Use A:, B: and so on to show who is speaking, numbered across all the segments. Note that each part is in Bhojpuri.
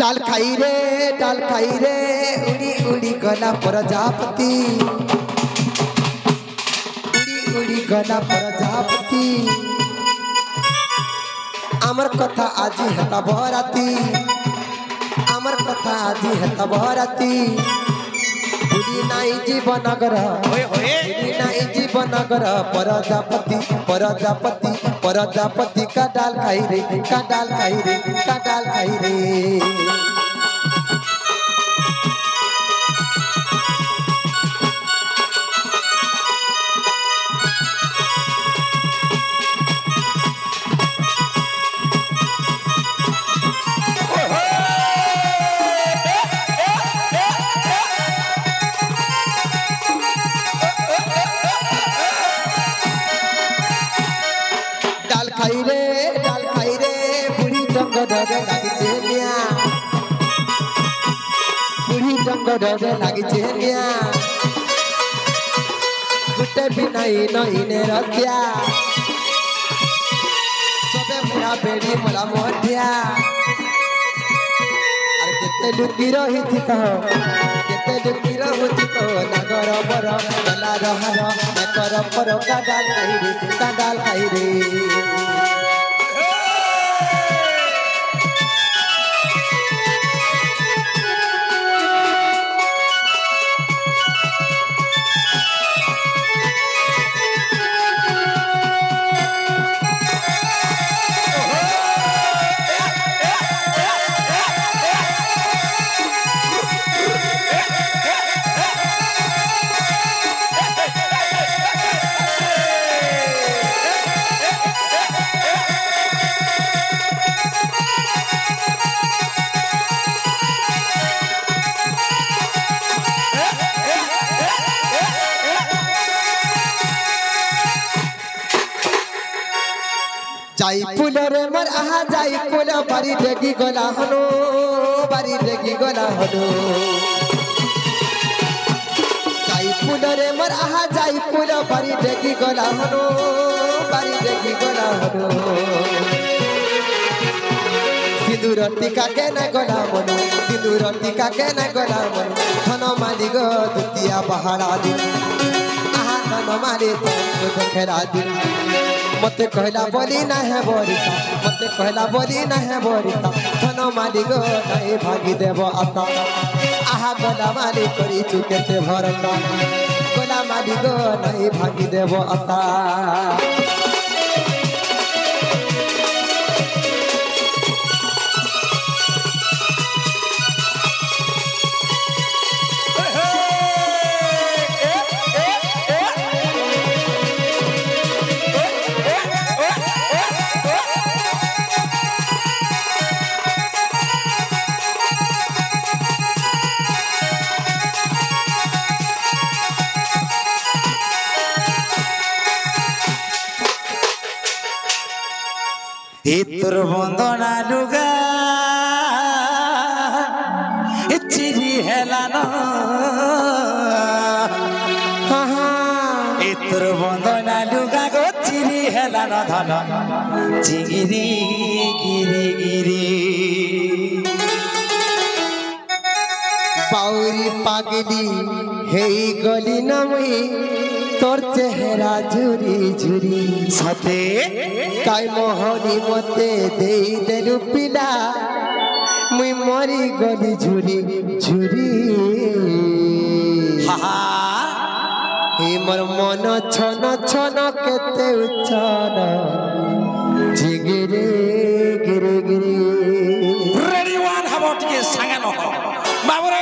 A: डाल खाई रे उड़ी उड़ी गला प्रजापति उड़ी उड़ी गला प्रजापति आमर कथा आज हेता बराती आमर कथा आज हेता बराती उड़ी नाई जीवनगर उड़ी नाई जीवनगर प्रजापति प्रजापति प्रजापति का डाल खाई रे का डाल खाई रे का डाल खाई रे डाल खाई रे बुढ़ी डंगर लागिছে নিয়া बुढ़ी डंगर लागिছে নিয়া गुटे भी नहीं ने रखिया सबे मुड़ा बेड़ी मला मोठिया अरे केते लुकी रही थी केते लुकी रही तो नगर बर गला रहर नकर पर का डाल खाई रे जाई पुलरे मर आहा जाई पुल बारी डेगी गला हनो बारी डेगी गला हनो जाई पुलरे मर आहा जाई पुल बारी डेगी गला हनो बारी डेगी गला हनो सिंदूर टीका के न गला मनो सिंदूर टीका के न गला मनो धन मालिक दुतिया बहाड़ा दी आहा धन मालिक दुखेरा दी मते कहला बोली ना है बोरिता मते कहला बोली ना है बोरिता धन मालिक नहीं भागी देव आता आहा गला मालिक करी चुकेते भरता गला मालिक नहीं भागी देव आता
B: তোর বন্দনা লুগা চিরি হেলানো তোর বন্দনা লুগা গো চিরি হেলানো ধন চিগিরি গিরি গিরি
A: बाउरी पागली हेई गली नमई तोर चेहरा झुरी झुरी
B: साथे
A: काई मोहनी मते देई देलु पिला मुई मरी गली झुरी झुरी हे मोर मन छन छन केते उछन जिगिरे गिरे गिरे
B: रेडी वन हाबो टिके सांगानो बाबरे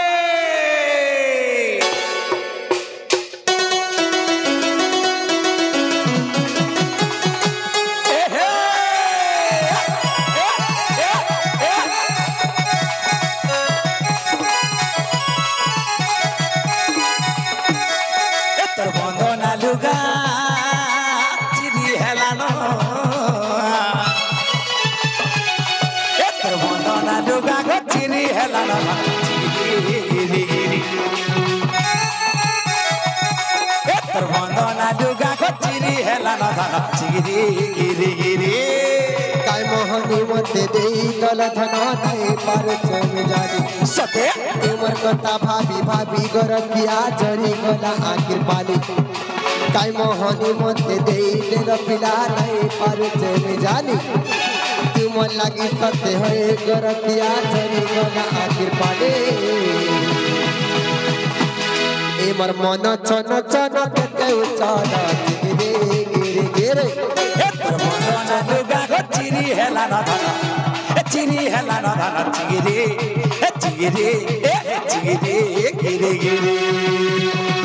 A: काय मोहनी मते देई दल धन नहीं पारुछ में जानी
B: सते
A: तुमर कथा भाभी भाभी गरतिया जरी गला आखिर पाली काय मोहनी मते देई देल पिला नहीं पारुछ में जानी तुमर लागी सत्य होए गरतिया जरी गला आखिर पाली एमर मन चन चन केते उचल गिरे गिरे गिरे
B: तोर मन लुगा गो चिरी हेला न धन चिरी हेला न धन चिगिरी चिगिरी चिगिरी गिरी गिरी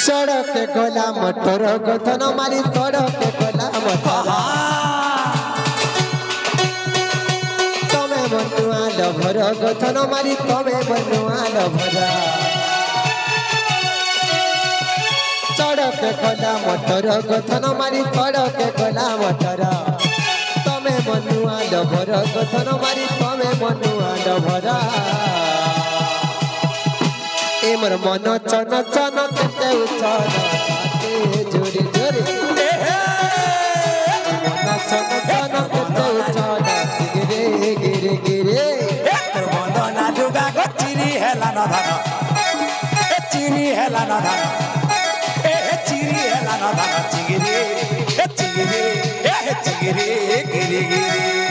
A: सड़क गला मोटर गथन मारी सड़क गला मोटर तमे बनुआ लभर गथन मारी तमे बनुआ लभर सड़क गला मोटर गथन मारी सड़क गला मोटर तमे बनुआ लभर गथन मारी तमे बनुआ लभर एमर मन चन चन केते उचल के जोरे जोरे मन चन चन केते उचल गिरे गिरे गिरे
B: तोर मन ना लुगा गो चिरी हेला न धन चिरी हेला न धन चिरी हेला न धन चिगिरी चिगिरी चिगिरी गिरी गिरी